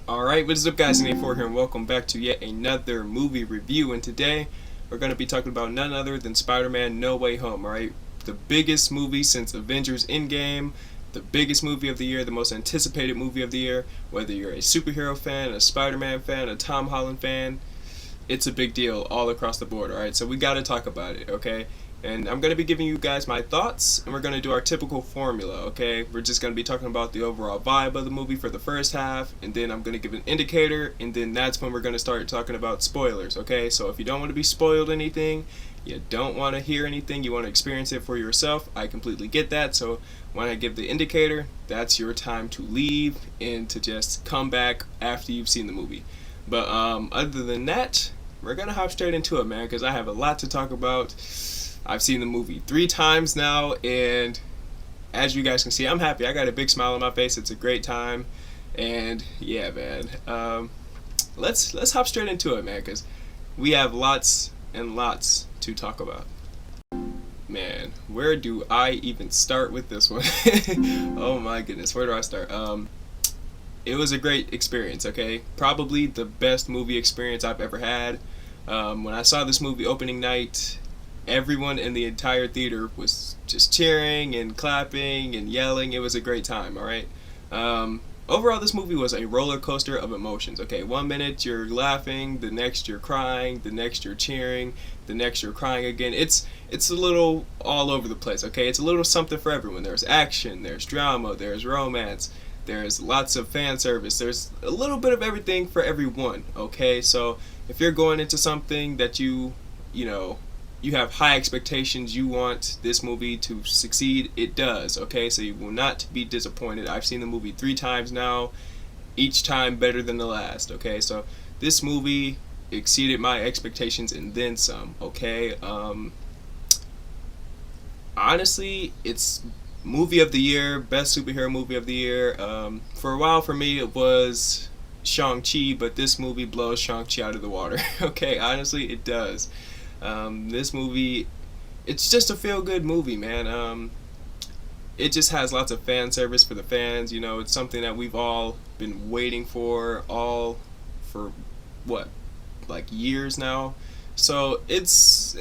Alright, what is up guys, N4 here and welcome back to yet another movie review, and today we're going to be talking about none other than Spider-Man No Way Home, alright? The biggest movie since Avengers Endgame, the biggest movie of the year, the most anticipated movie of the year, whether you're a superhero fan, a Spider-Man fan, a Tom Holland fan, it's a big deal all across the board, alright? So we got to talk about it, okay? And I'm going to be giving you guys my thoughts, and we're going to do our typical formula, okay? We're just going to be talking about the overall vibe of the movie for the first half, and then I'm going to give an indicator, and then that's when we're going to start talking about spoilers, okay? So if you don't want to be spoiled anything, you don't want to hear anything, you want to experience it for yourself, I completely get that. So when I give the indicator, that's your time to leave and to just come back after you've seen the movie. But other than that, we're going to hop straight into it, man, because I have a lot to talk about. I've seen the movie 3 times now, and as you guys can see, I'm happy. I got a big smile on my face. It's a great time, and yeah, man. Let's hop straight into it, man, because we have lots and lots to talk about. Man, where do I even start with this one? Oh my goodness, where do I start? It was a great experience. Okay, probably the best movie experience I've ever had. When I saw this movie opening night, everyone in the entire theater was just cheering and clapping and yelling. It was a great time, alright? Overall, this movie was a roller coaster of emotions, okay? 1 minute you're laughing, the next you're crying, the next you're cheering, the next you're crying again. It's a little all over the place, okay? It's a little something for everyone. There's action, there's drama, there's romance, there's lots of fan service, there's a little bit of everything for everyone, okay? So if you're going into something that you have high expectations, you want this movie to succeed, it does, okay? So you will not be disappointed. I've seen the movie 3 times now, each time better than the last, okay? So this movie exceeded my expectations and then some, okay? Honestly, it's movie of the year, best superhero movie of the year. For a while for me it was Shang-Chi, but this movie blows Shang-Chi out of the water, okay? Honestly, it does. This movie, it's just a feel-good movie, man. It just has lots of fan service for the fans. It's something that we've all been waiting for what, like years now. So it's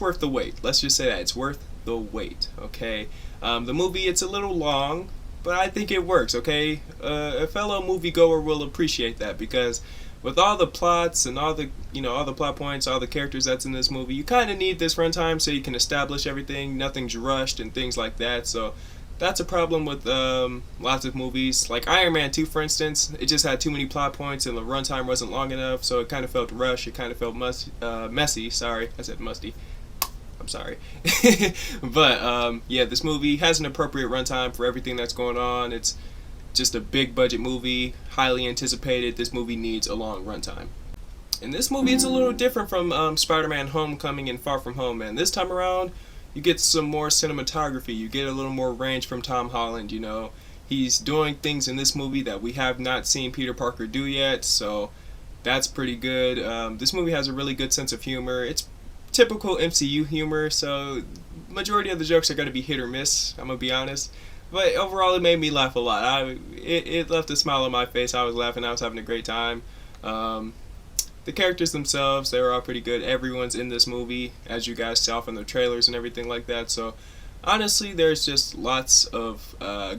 worth the wait. Let's just say that it's worth the wait. Okay. The movie, it's a little long, but I think it works. Okay. A fellow moviegoer will appreciate that because with all the plots and all the plot points, all the characters that's in this movie, you kind of need this runtime so you can establish everything. Nothing's rushed and things like that. So that's a problem with lots of movies. Like Iron Man 2, for instance, it just had too many plot points and the runtime wasn't long enough, so it kind of felt rushed. It kind of felt messy. Sorry, I said musty. I'm sorry. But yeah, this movie has an appropriate runtime for everything that's going on. It's just a big budget movie, highly anticipated. This movie needs a long runtime. In this movie, it's a little different from Spider-Man Homecoming and Far From Home, man. This time around, you get some more cinematography. You get a little more range from Tom Holland, He's doing things in this movie that we have not seen Peter Parker do yet, so that's pretty good. This movie has a really good sense of humor. It's typical MCU humor, so majority of the jokes are going to be hit or miss, I'm going to be honest. But overall, it made me laugh a lot. It left a smile on my face. I was laughing. I was having a great time. The characters themselves, they were all pretty good. Everyone's in this movie, as you guys saw from the trailers and everything like that. So, honestly, there's just lots of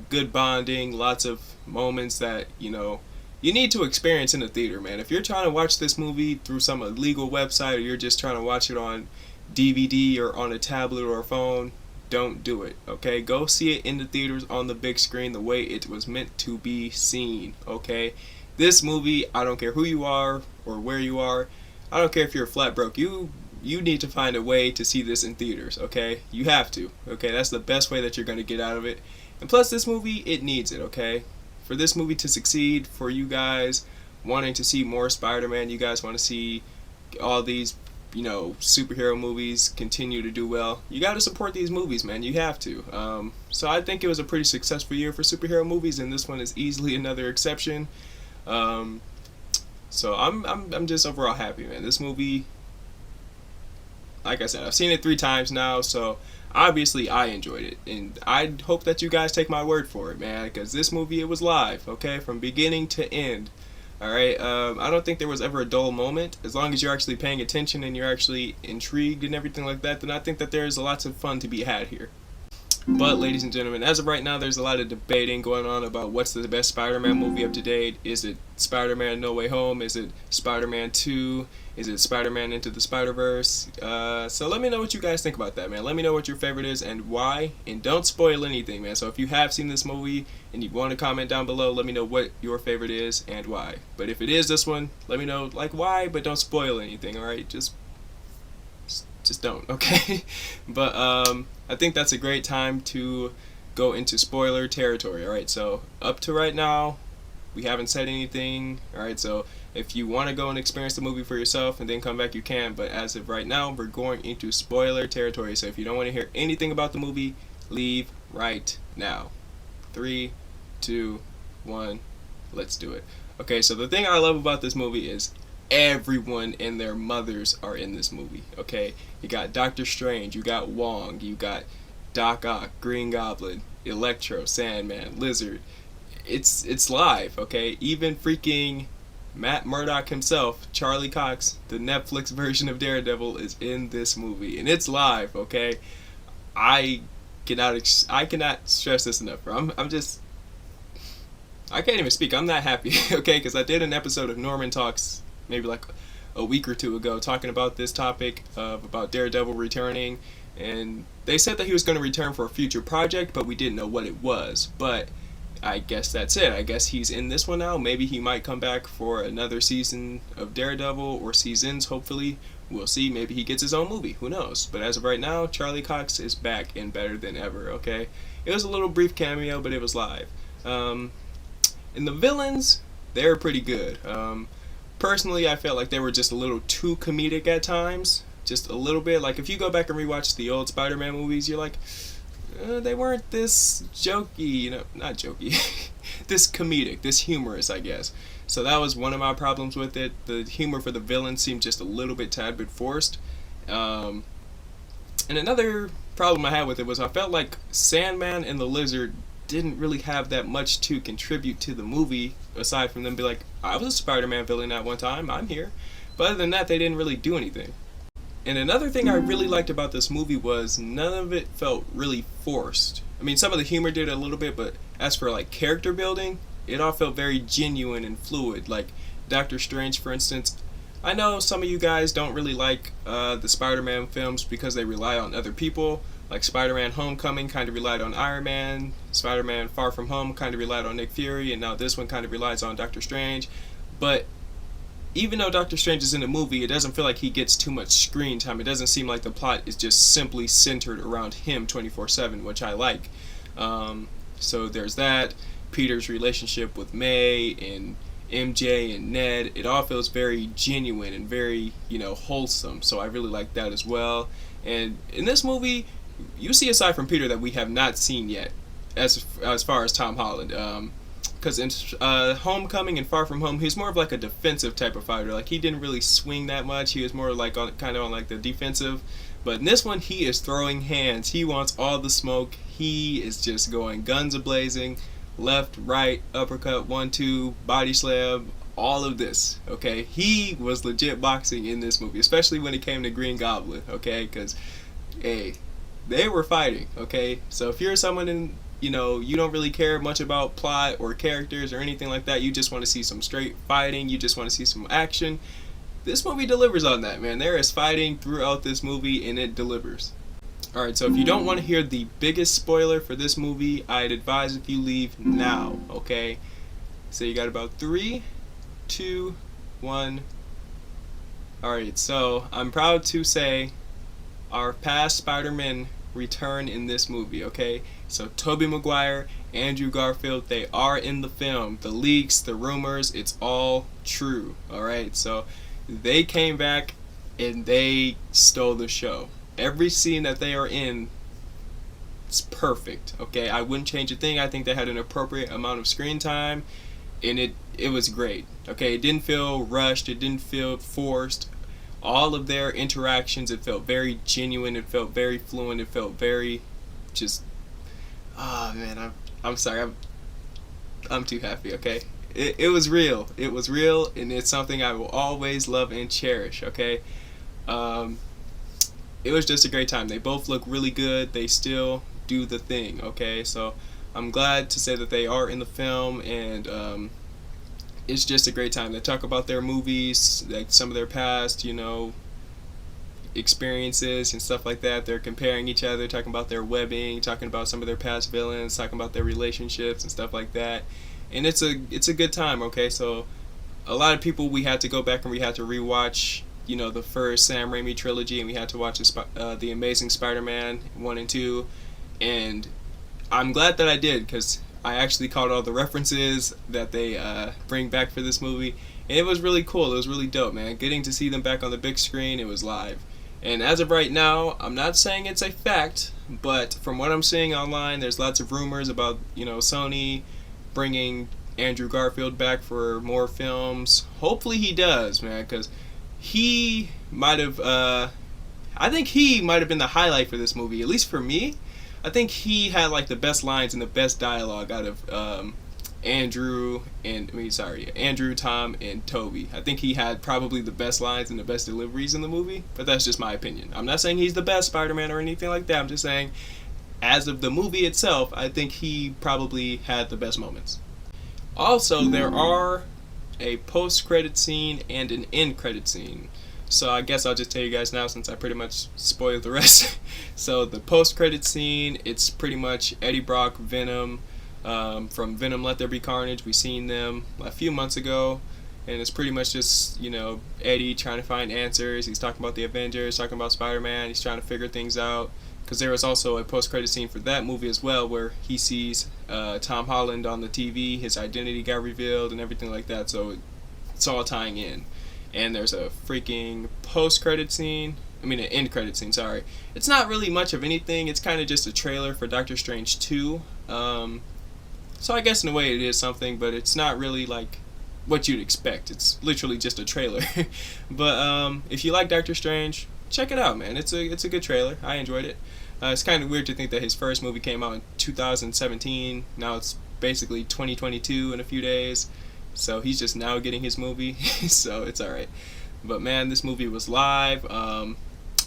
good bonding, lots of moments that, you need to experience in the theater, man. If you're trying to watch this movie through some illegal website or you're just trying to watch it on DVD or on a tablet or a phone, don't do it, okay? Go see it in the theaters on the big screen the way it was meant to be seen, okay? This movie, I don't care who you are or where you are. I don't care if you're flat broke. You need to find a way to see this in theaters, okay? You have to, okay? That's the best way that you're going to get out of it. And plus, this movie, it needs it, okay? For this movie to succeed, for you guys wanting to see more Spider-Man, you guys want to see all these superhero movies continue to do well, you got to support these movies, man. You have to. So I think it was a pretty successful year for superhero movies, and this one is easily another exception. So I'm just overall happy, man. This movie, like I said, I've seen it 3 times now, so obviously I enjoyed it, and I hope that you guys take my word for it, man, because this movie, it was live, okay, from beginning to end. All right, I don't think there was ever a dull moment. As long as you're actually paying attention and you're actually intrigued and everything like that, then I think that there's lots of fun to be had here. But, ladies and gentlemen, as of right now, there's a lot of debating going on about what's the best Spider-Man movie up to date. Is it Spider-Man No Way Home? Is it Spider-Man 2? Is it Spider-Man Into the Spider-Verse? So let me know what you guys think about that, man. Let me know what your favorite is and why. And don't spoil anything, man. So if you have seen this movie and you want to comment down below, let me know what your favorite is and why. But if it is this one, let me know, like, why, but don't spoil anything, alright? Just don't, okay? But I think that's a great time to go into spoiler territory. Alright, so up to right now, we haven't said anything. Alright, so if you want to go and experience the movie for yourself and then come back, you can. But as of right now, we're going into spoiler territory. So if you don't want to hear anything about the movie, leave right now. 3, 2, 1, let's do it. Okay, so the thing I love about this movie is everyone and their mothers are in this movie, okay? You got Doctor Strange, you got Wong, you got Doc Ock, Green Goblin, Electro, Sandman, Lizard. It's live, okay? Even freaking Matt Murdock himself, Charlie Cox, the Netflix version of Daredevil, is in this movie, and it's live, okay? I cannot stress this enough, bro. I can't even speak. I'm that happy, okay? Because I did an episode of Norman Talks maybe like a week or two ago talking about this topic of about Daredevil returning, and they said that he was going to return for a future project, but we didn't know what it was. But I guess that's it. I guess he's in this one now. Maybe he might come back for another season of Daredevil, or seasons, hopefully. We'll see. Maybe he gets his own movie. Who knows? But as of right now, Charlie Cox is back and better than ever, okay? It was a little brief cameo, but it was live. And the villains, they're pretty good. Personally, I felt like they were just a little too comedic at times. Just a little bit. Like, if you go back and rewatch the old Spider-Man movies, you're like, they weren't this jokey, not jokey, this comedic, this humorous, I guess. So that was one of my problems with it. The humor for the villain seemed just a little bit tad bit forced. And another problem I had with it was I felt like Sandman and the Lizard didn't really have that much to contribute to the movie, aside from them be like, I was a Spider-Man villain at one time, I'm here. But other than that, they didn't really do anything. And another thing I really liked about this movie was none of it felt really forced. I mean, some of the humor did a little bit, but as for like character building, it all felt very genuine and fluid. Like Doctor Strange, for instance. I know some of you guys don't really like the Spider-Man films because they rely on other people. Like Spider-Man Homecoming kind of relied on Iron Man, Spider-Man Far From Home kind of relied on Nick Fury, and now this one kind of relies on Doctor Strange. But even though Doctor Strange is in the movie, it doesn't feel like he gets too much screen time. It doesn't seem like the plot is just simply centered around him 24/7, which I like. So there's that. Peter's relationship with May and MJ and Ned, it all feels very genuine and very, wholesome. So I really like that as well. And in this movie, you see a side from Peter that we have not seen yet, as far as Tom Holland. Because in Homecoming and Far From Home, he's more of like a defensive type of fighter. Like, he didn't really swing that much. He was more like kind of on like the defensive. But in this one, he is throwing hands. He wants all the smoke. He is just going guns a-blazing, left, right, uppercut, 1-2, body slam, all of this, okay? He was legit boxing in this movie, especially when it came to Green Goblin, okay? Because, hey, they were fighting, okay? So if you're someone in, you don't really care much about plot or characters or anything like that, you just want to see some straight fighting, you just want to see some action, this movie delivers on that, man. There is fighting throughout this movie, and it delivers. Alright, so if you don't want to hear the biggest spoiler for this movie, I'd advise if you leave now, okay? So you got about 3, 2, 1. Alright, so I'm proud to say our past Spider-Men return in this movie, okay? So Tobey Maguire, Andrew Garfield, they are in the film. The leaks, the rumors, it's all true, alright? So they came back and they stole the show. Every scene that they are in, it's perfect, okay? I wouldn't change a thing. I think they had an appropriate amount of screen time, and it was great, okay? It didn't feel rushed. It didn't feel forced. all of their interactions, it felt very genuine, it felt very fluent, it felt very just, oh man, I'm sorry, I'm too happy, okay? It was real. It was real, and it's something I will always love and cherish, okay? Um, it was just a great time. They both look really good. They still do the thing, okay? So I'm glad to say that they are in the film, and it's just a great time. They talk about their movies, like some of their past, experiences and stuff like that. They're comparing each other, talking about their webbing, talking about some of their past villains, talking about their relationships and stuff like that. And it's a good time, okay? So a lot of people, we had to go back and we had to rewatch, the first Sam Raimi trilogy, and we had to watch the Amazing Spider-Man 1 and 2, and I'm glad that I did, because I actually caught all the references that they bring back for this movie, and it was really cool. It was really dope, man. Getting to see them back on the big screen, it was live. And as of right now, I'm not saying it's a fact, but from what I'm seeing online, there's lots of rumors about, Sony bringing Andrew Garfield back for more films. Hopefully he does, man, because he might have, I think he might have been the highlight for this movie, at least for me. I think he had like the best lines and the best dialogue out of Andrew, Tom, and Toby. I think he had probably the best lines and the best deliveries in the movie, but that's just my opinion. I'm not saying he's the best Spider-Man or anything like that. I'm just saying, as of the movie itself, I think he probably had the best moments. Also, there are a post-credit scene and an end-credit scene. So I guess I'll just tell you guys now, since I pretty much spoiled the rest. So the post-credit scene, it's pretty much Eddie Brock, Venom, from Venom Let There Be Carnage. We seen them a few months ago, and it's pretty much just, Eddie trying to find answers. He's talking about the Avengers, talking about Spider-Man. He's trying to figure things out. Because there was also a post-credit scene for that movie as well, where he sees Tom Holland on the TV, his identity got revealed and everything like that, so it's all tying in. And there's a freaking post-credit scene, an end-credit scene, sorry. It's not really much of anything, it's kind of just a trailer for Doctor Strange 2. So I guess in a way it is something, but it's not really like what you'd expect. It's literally just a trailer. But if you like Doctor Strange, check it out, man. It's a good trailer. I enjoyed it. It's kind of weird to think that his first movie came out in 2017. Now it's basically 2022 in a few days. So he's just now getting his movie. So it's alright. But man, this movie was live. I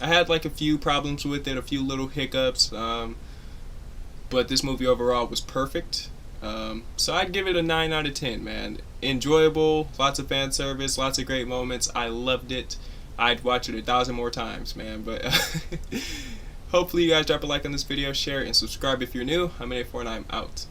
had like a few problems with it, a few little hiccups. But this movie overall was perfect. So I'd give it a 9 out of 10, man. Enjoyable, lots of fan service, lots of great moments. I loved it. I'd watch it 1,000 more times, man. But hopefully you guys drop a like on this video, share, and subscribe if you're new. I'm in A4 and I'm out.